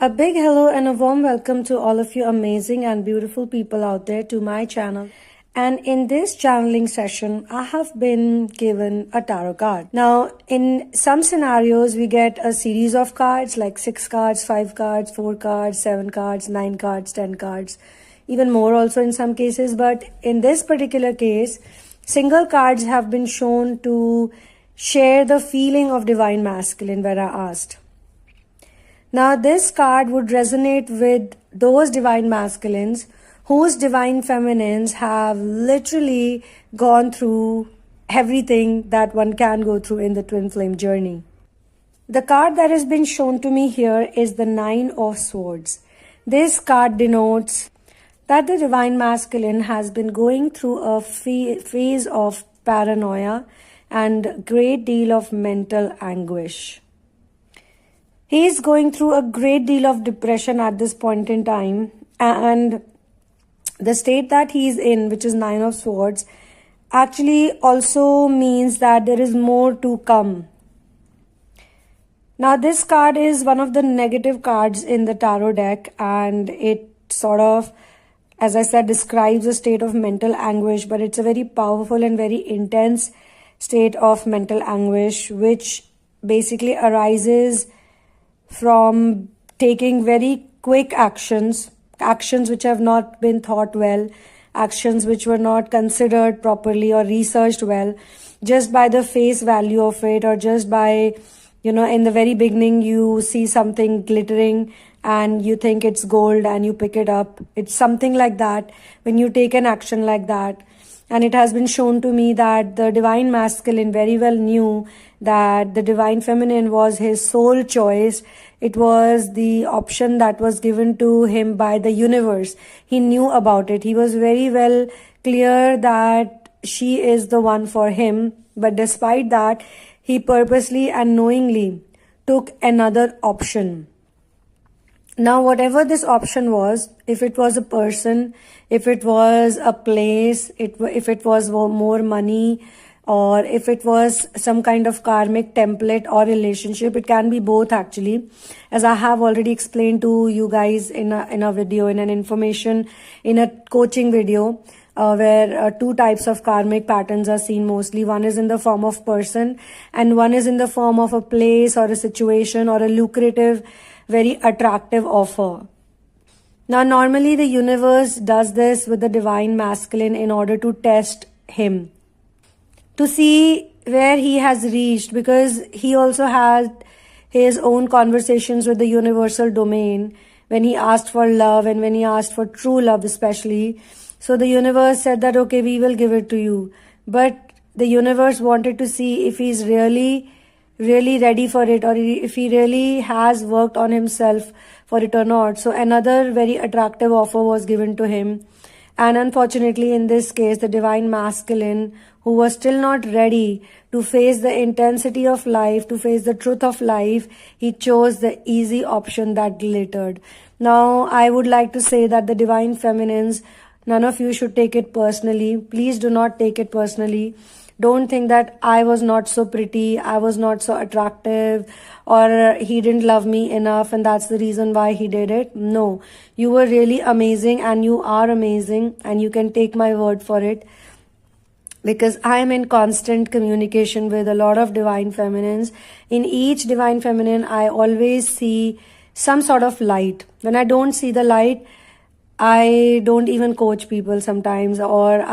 A big hello and a warm welcome to all of you amazing and beautiful people out there to my channel. And in this channeling session, I have been given a tarot card. Now, in some scenarios, we get a series of cards like 6 cards, 5 cards, 4 cards, 7 cards, 9 cards, 10 cards, even more also in some cases. But in this particular case, single cards have been shown to share the feeling of divine masculine where I asked. Now, this card would resonate with those divine masculines whose divine feminines have literally gone through everything that one can go through in the twin flame journey. The card that has been shown to me here is the 9 of Swords. This card denotes that the divine masculine has been going through a phase of paranoia and a great deal of mental anguish. He is going through a great deal of depression at this point in time, and the state that he is in, which is 9 of Swords, actually also means that there is more to come. Now, this card is one of the negative cards in the tarot deck, and it sort of, as I said, describes a state of mental anguish, but it's a very powerful and very intense state of mental anguish, which basically arises from taking very quick actions which have not been thought well, actions which were not considered properly or researched well, just by the face value of it, or just by, in the very beginning you see something glittering and you think it's gold and you pick it up. It's something like that when you take an action like that. And it has been shown to me that the divine masculine very well knew that the divine feminine was his sole choice. It was the option that was given to him by the universe. He knew about it. He was very well clear that she is the one for him. But despite that, he purposely and knowingly took another option. Now, whatever this option was, if it was a person, if it was a place, if it was more money, or if it was some kind of karmic template or relationship, it can be both actually. As I have already explained to you guys in a video, in an information, in a coaching video, where 2 types of karmic patterns are seen mostly. One is in the form of person and one is in the form of a place or a situation or a lucrative, very attractive offer. Now, normally the universe does this with the divine masculine in order to test him, to see where he has reached, because he also had his own conversations with the universal domain when he asked for love and when he asked for true love especially. So the universe said that, okay, we will give it to you. But the universe wanted to see if he's really ready for it, or if he really has worked on himself for it or not. So another very attractive offer was given to him. And unfortunately, in this case, the divine masculine, who was still not ready to face the intensity of life, to face the truth of life, he chose the easy option that glittered. Now, I would like to say that the divine feminines, none of you should take it personally. Please do not take it personally. Don't think that I was not so pretty, I was not so attractive, or he didn't love me enough and that's the reason why he did it. No, you were really amazing and you are amazing, and you can take my word for it, because I am in constant communication with a lot of divine feminines. In each divine feminine, I always see some sort of light. When I don't see the light, I don't even coach people sometimes, or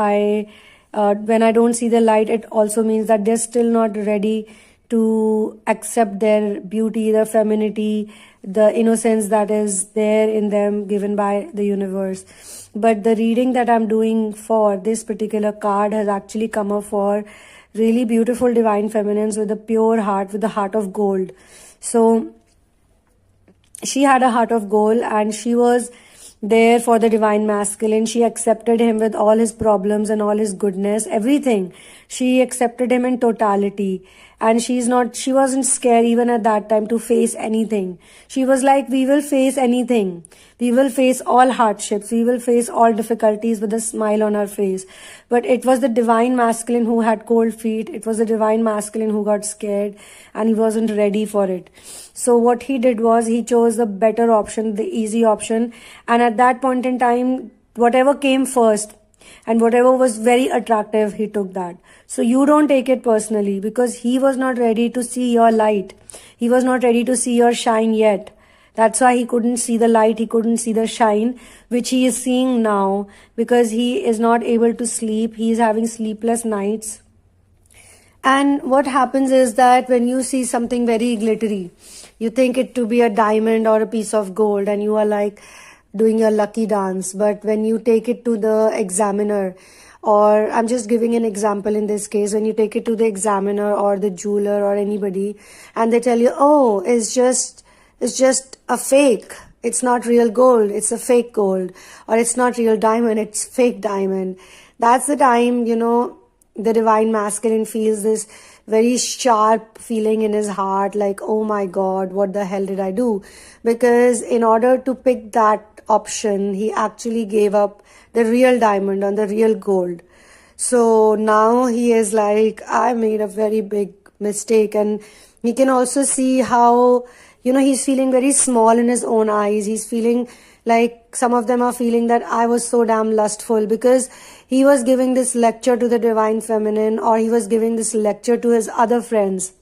when I don't see the light, it also means that they're still not ready to accept their beauty, their femininity, the innocence that is there in them given by the universe. But the reading that I'm doing for this particular card has actually come up for really beautiful divine feminines with a pure heart, with a heart of gold. So she had a heart of gold and she was there for the divine masculine. She accepted him with all his problems and all his goodness, everything. She accepted him in totality. and she wasn't scared even at that time to face anything. She was like, we will face anything. We will face all hardships. We will face all difficulties with a smile on our face. But it was the divine masculine who had cold feet. It was the divine masculine who got scared and he wasn't ready for it. So what he did was he chose the better option, the easy option. And at that point in time, whatever came first and whatever was very attractive, he took that. So you don't take it personally, because he was not ready to see your light. He was not ready to see your shine yet. That's why he couldn't see the light, he couldn't see the shine, which he is seeing now, because he is not able to sleep. He is having sleepless nights. And what happens is that when you see something very glittery, you think it to be a diamond or a piece of gold, and you are like doing your lucky dance. But when you take it to the examiner, or I'm just giving an example in this case, when you take it to the examiner or the jeweler or anybody, and they tell you, oh, it's just a fake, it's not real gold, it's a fake gold, or it's not real diamond, it's fake diamond. That's the time, the divine masculine feels this very sharp feeling in his heart, like, oh my God, what the hell did I do? Because in order to pick that option, he actually gave up the real diamond and the real gold. So now he is like, I made a very big mistake. And he can also see how, he's feeling very small in his own eyes. He's feeling like some of them are feeling that I was so damn lustful, because he was giving this lecture to the divine feminine, or he was giving this lecture to his other friends.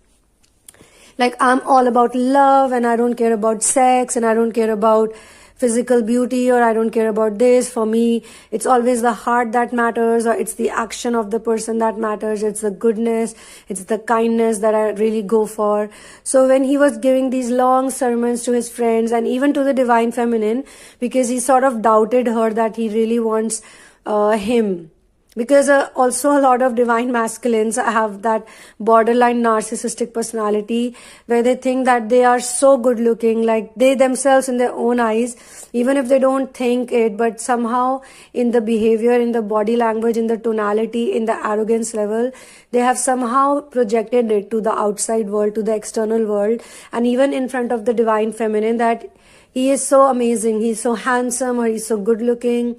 Like, I'm all about love, and I don't care about sex, and I don't care about physical beauty, or I don't care about this. For me, it's always the heart that matters, or it's the action of the person that matters. It's the goodness, it's the kindness that I really go for. So when he was giving these long sermons to his friends and even to the divine feminine, because he sort of doubted her that he really wants him. Because also a lot of divine masculines have that borderline narcissistic personality, where they think that they are so good looking, like they themselves in their own eyes, even if they don't think it, but somehow in the behavior, in the body language, in the tonality, in the arrogance level, they have somehow projected it to the outside world, to the external world, and even in front of the divine feminine, that he is so amazing, he's so handsome, or he's so good looking,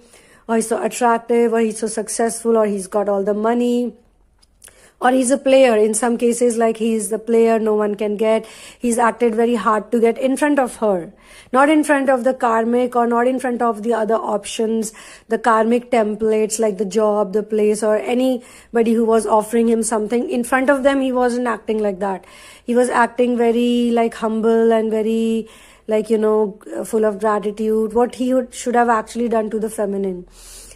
or he's so attractive, or he's so successful, or he's got all the money, or he's a player. In some cases, like, he's the player no one can get. He's acted very hard to get in front of her, not in front of the karmic, or not in front of the other options, the karmic templates like the job, the place, or anybody who was offering him something. In front of them, he wasn't acting like that. He was acting very like humble and very full of gratitude, what he should have actually done to the feminine.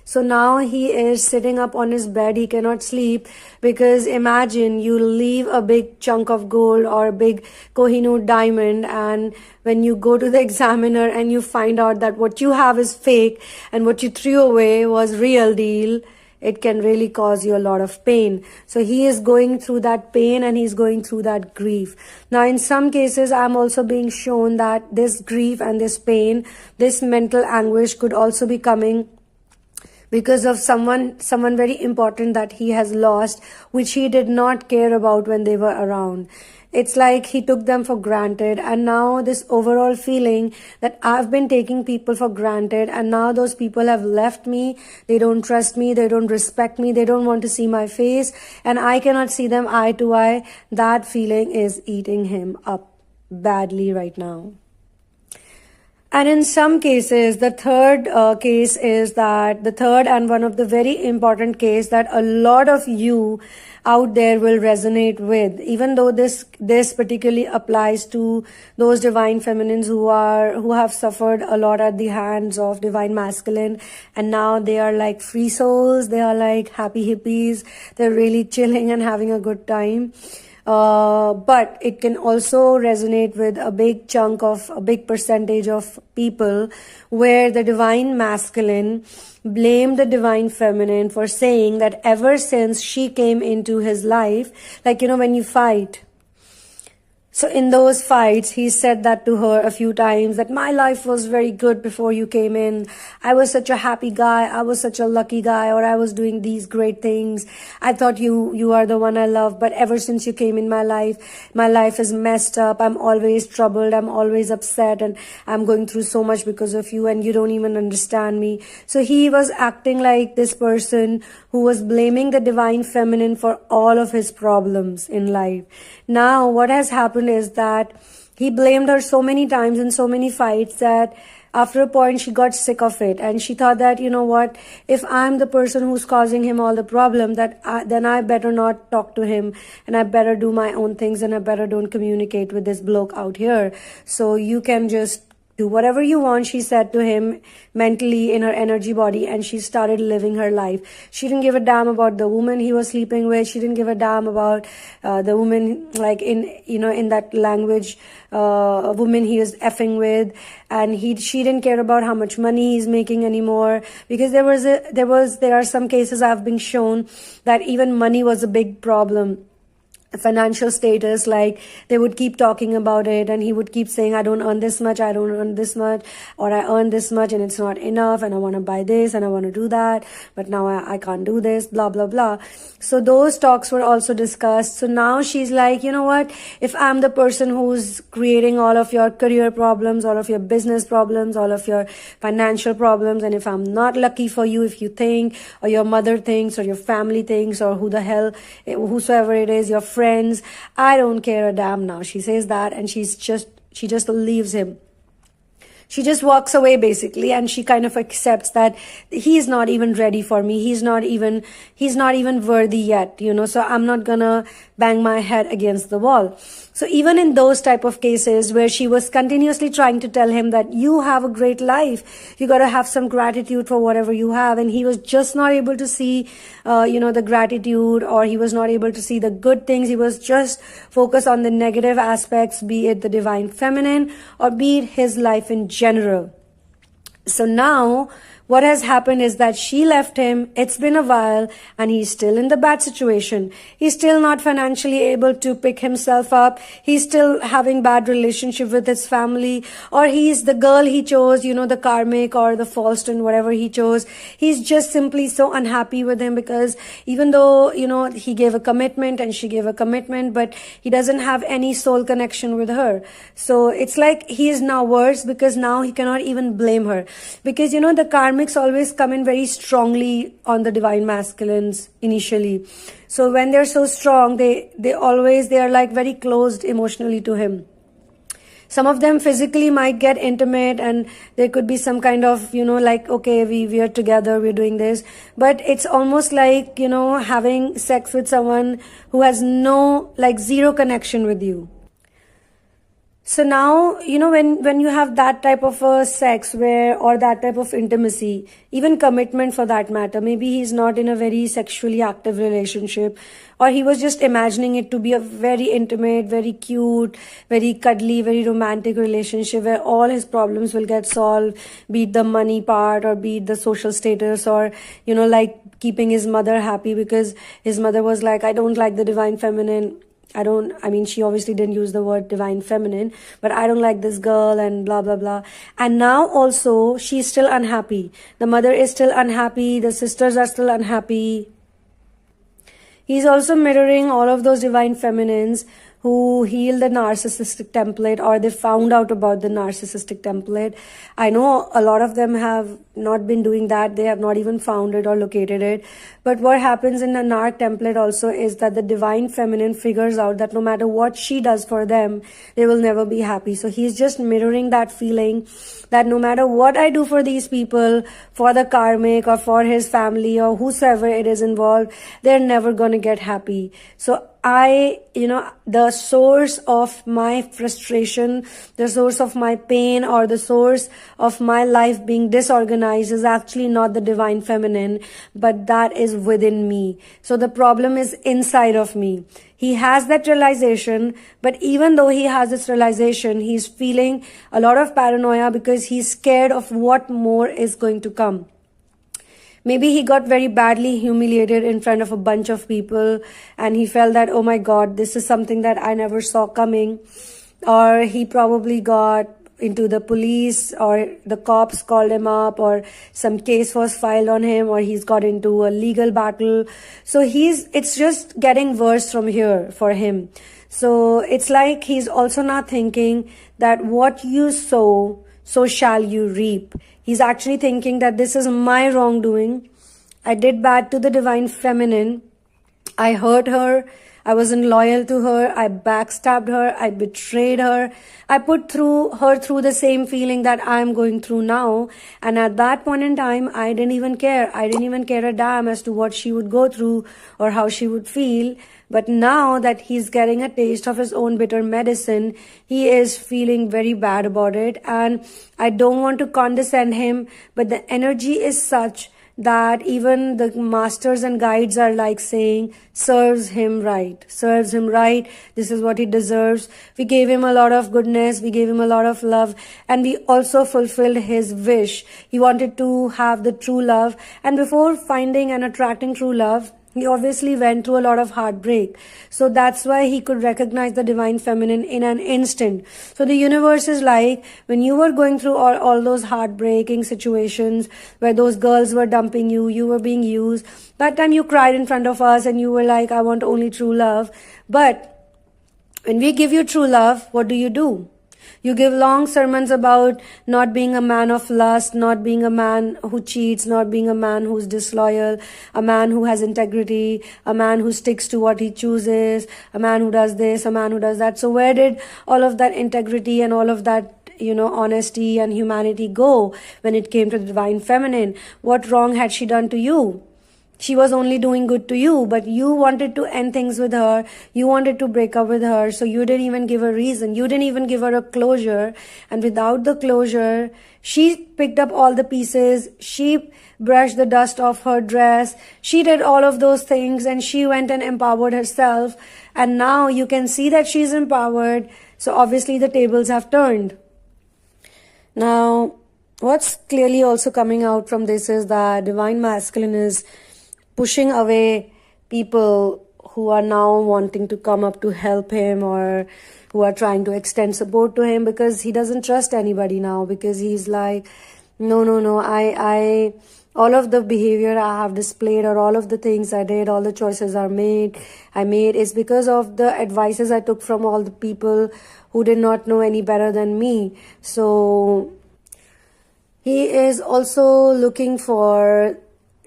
So now he is sitting up on his bed. He cannot sleep, because imagine you leave a big chunk of gold or a big Kohinoor diamond, and when you go to the examiner and you find out that what you have is fake and what you threw away was real deal, it can really cause you a lot of pain. So he is going through that pain, and he's going through that grief. Now, in some cases, I'm also being shown that this grief and this pain, this mental anguish could also be coming because of someone very important that he has lost, which he did not care about when they were around. It's like he took them for granted, and now this overall feeling that I've been taking people for granted, and now those people have left me, they don't trust me, they don't respect me, they don't want to see my face, and I cannot see them eye to eye. That feeling is eating him up badly right now. And in some cases, the third case is that the third and one of the very important case that a lot of you out there will resonate with, even though this particularly applies to those divine feminines who have suffered a lot at the hands of divine masculine, and now they are like free souls, they are like happy hippies, they're really chilling and having a good time. But it can also resonate with a big percentage of people where the divine masculine blamed the divine feminine for saying that ever since she came into his life, like, when you fight, So in those fights, he said that to her a few times, that my life was very good before you came in. I was such a happy guy. I was such a lucky guy, or I was doing these great things. I thought you are the one I love. But ever since you came in my life is messed up. I'm always troubled. I'm always upset, and I'm going through so much because of you, and you don't even understand me. So he was acting like this person who was blaming the divine feminine for all of his problems in life. Now, what has happened is that he blamed her so many times in so many fights that after a point she got sick of it, and she thought that, you know what, if I'm the person who's causing him all the problem, then I better not talk to him, and I better do my own things, and I better don't communicate with this bloke out here. So you can just do whatever you want, she said to him mentally in her energy body, and she started living her life. She didn't give a damn about the woman he was sleeping with. She didn't give a damn about the woman, like in that language, a woman he was effing with, and she didn't care about how much money he's making anymore, because there are some cases I've been shown that even money was a big problem. Financial status, like they would keep talking about it, and he would keep saying, I don't earn this much, I don't earn this much, or I earn this much and it's not enough, and I want to buy this and I want to do that, but now I can't do this, blah blah blah. So those talks were also discussed. So now she's like, you know what, if I'm the person who's creating all of your career problems, all of your business problems, all of your financial problems, and if I'm not lucky for you, if you think, or your mother thinks, or your family thinks, or whosoever it is, your friends, I don't care a damn now. She says that, and she just leaves him. She just walks away basically, and she kind of accepts that he's not even ready for me. He's not even worthy yet, so I'm not gonna bang my head against the wall. So even in those type of cases where she was continuously trying to tell him that you have a great life, you got to have some gratitude for whatever you have, and he was just not able to see the gratitude, or he was not able to see the good things. He was just focused on the negative aspects, be it the divine feminine or be it his life in general. So now what has happened is that she left him. It's been a while, and he's still in the bad situation. He's still not financially able to pick himself up. He's still having bad relationship with his family, or he's the girl he chose, the karmic or the false twin, whatever he chose. He's just simply so unhappy with him, because even though, he gave a commitment and she gave a commitment, but he doesn't have any soul connection with her. So it's like he is now worse, because now he cannot even blame her, because, the karmics always come in very strongly on the divine masculines initially. So when they're so strong, they are like very closed emotionally to him. Some of them physically might get intimate, and there could be some kind of, like, okay, we are together, we're doing this. But it's almost like, having sex with someone who has zero connection with you. So now, when you have that type of a sex or that type of intimacy, even commitment for that matter, maybe he's not in a very sexually active relationship, or he was just imagining it to be a very intimate, very cute, very cuddly, very romantic relationship where all his problems will get solved, be it the money part, or be it the social status, or, like keeping his mother happy, because his mother was like, I don't like the divine feminine. She obviously didn't use the word divine feminine, but I don't like this girl, and blah, blah, blah. And now also she's still unhappy. The mother is still unhappy. The sisters are still unhappy. He's also mirroring all of those divine feminines who heal the narcissistic template, or they found out about the narcissistic template. I know a lot of them have not been doing that. They have not even found it or located it. But what happens in the narc template also is that the divine feminine figures out that no matter what she does for them, they will never be happy. So he's just mirroring that feeling that no matter what I do for these people, for the karmic or for his family or whosoever it is involved, they're never going to get happy. So the source of my frustration, the source of my pain, or the source of my life being disorganized is actually not the divine feminine, but that is within me. So the problem is inside of me. He has that realization, but even though he has this realization, he's feeling a lot of paranoia because he's scared of what more is going to come. Maybe he got very badly humiliated in front of a bunch of people and he felt that, oh my God, this is something that I never saw coming. Or he probably got into the police, or the cops called him up, or some case was filed on him, or he's got into a legal battle. So it's just getting worse from here for him. So it's like he's also not thinking that what you sow, so shall you reap. He's actually thinking that this is my wrongdoing. I did bad to the divine feminine. I hurt her. I wasn't loyal to her. I backstabbed her. I betrayed her. I put her through the same feeling that I'm going through now. And at that point in time, I didn't even care. I didn't even care a damn as to what she would go through or how she would feel. But now that he's getting a taste of his own bitter medicine, he is feeling very bad about it. And I don't want to condescend him, but the energy is such that even the masters and guides are like saying, serves him right, this is what he deserves. We gave him a lot of goodness, we gave him a lot of love, and we also fulfilled his wish. He wanted to have the true love, and before finding and attracting true love, he obviously went through a lot of heartbreak. So that's why he could recognize the divine feminine in an instant. So the universe is like, when you were going through all those heartbreaking situations where those girls were dumping you, you were being used, that time you cried in front of us and you were like, I want only true love. But when we give you true love, what do? You give long sermons about not being a man of lust, not being a man who cheats, not being a man who's disloyal, a man who has integrity, a man who sticks to what he chooses, a man who does this, a man who does that. So where did all of that integrity and all of that, honesty and humanity go when it came to the divine feminine? What wrong had she done to you? She was only doing good to you, but you wanted to end things with her. You wanted to break up with her. So you didn't even give a reason. You didn't even give her a closure. And without the closure, she picked up all the pieces. She brushed the dust off her dress. She did all of those things and she went and empowered herself. And now you can see that she's empowered. So obviously the tables have turned. Now, what's clearly also coming out from this is that divine masculine is pushing away people who are now wanting to come up to help him or who are trying to extend support to him, because he doesn't trust anybody now, because he's like, no, I all of the behavior I have displayed or all of the things I did, all the choices I made is because of the advices I took from all the people who did not know any better than me. So he is also looking for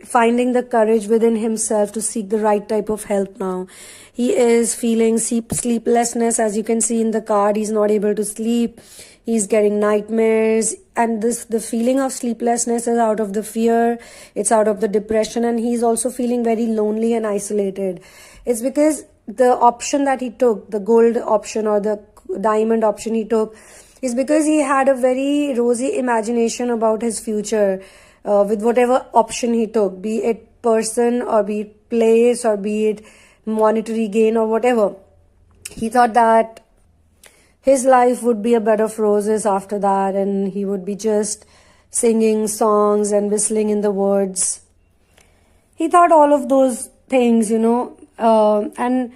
finding the courage within himself to seek the right type of help now. He is feeling sleeplessness, as you can see in the card. He's not able to sleep. He's getting nightmares. And the feeling of sleeplessness is out of the fear. It's out of the depression. And he's also feeling very lonely and isolated. It's because the option that he took, the gold option or the diamond option he took, is because he had a very rosy imagination about his future. With whatever option he took, be it person or be it place or be it monetary gain or whatever. He thought that his life would be a bed of roses after that, and he would be just singing songs and whistling in the woods. He thought all of those things, and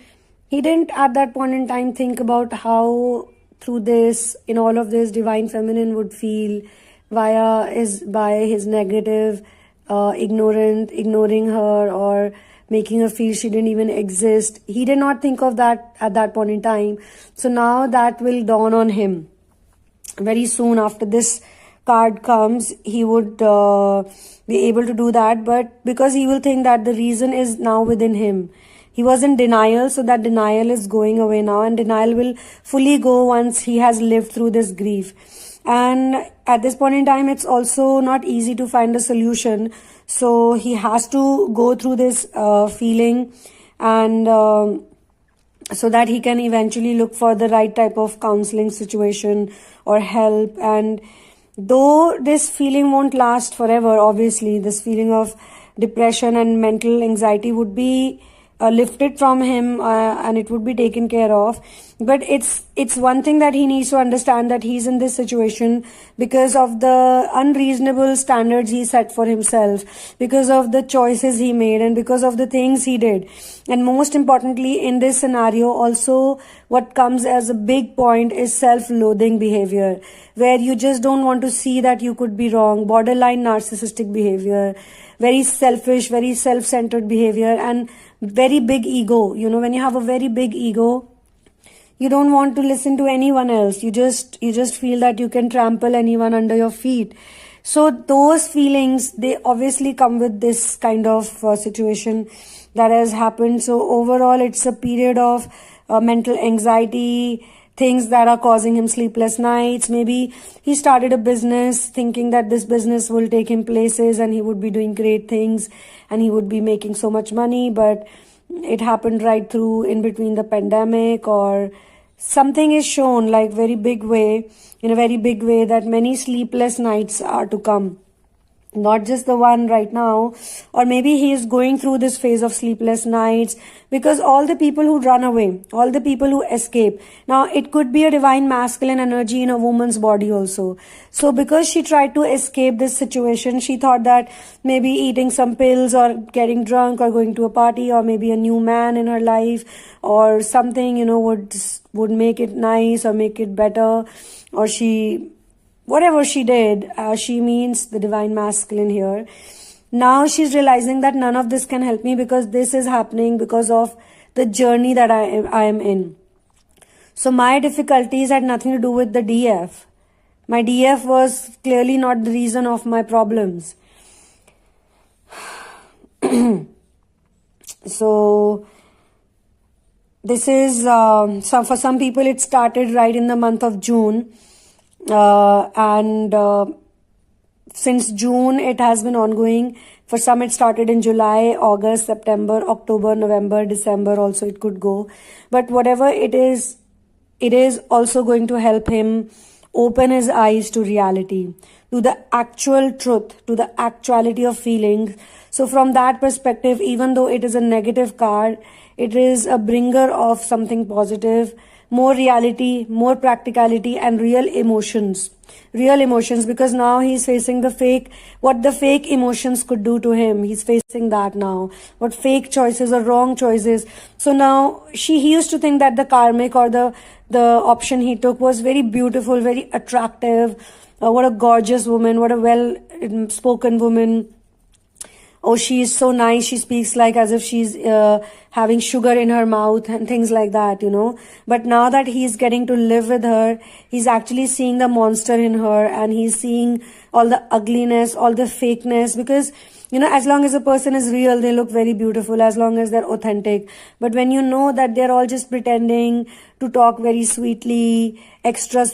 he didn't at that point in time think about how through this, in all of this, divine feminine would feel by his negative, ignoring her or making her feel she didn't even exist. He did not think of that at that point in time. So now that will dawn on him. Very soon after this card comes, he would be able to do that, but because he will think that the reason is now within him. He was in denial, so that denial is going away now, and denial will fully go once he has lived through this grief. And at this point in time, it's also not easy to find a solution. So he has to go through this feeling, and so that he can eventually look for the right type of counseling situation or help. And though this feeling won't last forever, obviously, this feeling of depression and mental anxiety would be lifted from him and it would be taken care of. But it's one thing that he needs to understand, that he's in this situation because of the unreasonable standards he set for himself, because of the choices he made, and because of the things he did. And most importantly, in this scenario also, what comes as a big point is self-loathing behavior, where you just don't want to see that you could be wrong, borderline narcissistic behavior, very selfish, very self-centered behavior, and very big ego. You know, when you have a very big ego, you don't want to listen to anyone else. You just feel that you can trample anyone under your feet. So those feelings, they obviously come with this kind of situation that has happened. So overall, it's a period of mental anxiety, things that are causing him sleepless nights. Maybe he started a business thinking that this business will take him places and he would be doing great things and he would be making so much money, but it happened right through in between the pandemic, or something is shown like in a very big way, that many sleepless nights are to come. Not just the one right now, or maybe he is going through this phase of sleepless nights because all the people who run away, all the people who escape. Now, it could be a divine masculine energy in a woman's body also. So because she tried to escape this situation, she thought that maybe eating some pills or getting drunk or going to a party, or maybe a new man in her life or something, would make it nice or make it better, or whatever she did, she means the divine masculine here. Now she's realizing that none of this can help me because this is happening because of the journey that I am in. So my difficulties had nothing to do with the DF. My DF was clearly not the reason of my problems. So this is, for some people it started right in the month of June. Since June it has been ongoing. For some it started in July, August, September, October, November, December also it could go. But whatever it is also going to help him open his eyes to reality, to the actual truth, to the actuality of feelings. So from that perspective, even though it is a negative card, it is a bringer of something positive, more reality, more practicality, and real emotions, because now he's facing what the fake emotions could do to him. He's facing that now, what fake choices or wrong choices. So now he used to think that the karmic or the option he took was very beautiful, very attractive. What a gorgeous woman, what a well spoken woman. Oh, she is so nice. She speaks like as if she's having sugar in her mouth and things like that, But now that he's getting to live with her, he's actually seeing the monster in her, and he's seeing all the ugliness, all the fakeness, because as long as a person is real, they look very beautiful, as long as they're authentic. But when you know that they're all just pretending to talk very sweetly, extra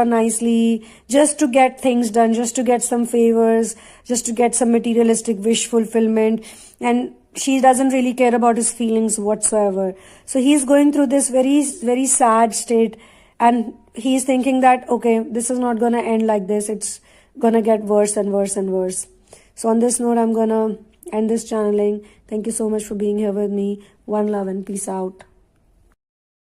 nicely, just to get things done, just to get some favors, just to get some materialistic wish fulfillment, and she doesn't really care about his feelings whatsoever. So he's going through this very, very sad state, and he's thinking that, okay, this is not going to end like this. It's going to get worse and worse and worse. So on this note, I'm going to end this channeling. Thank you so much for being here with me. One love and peace out.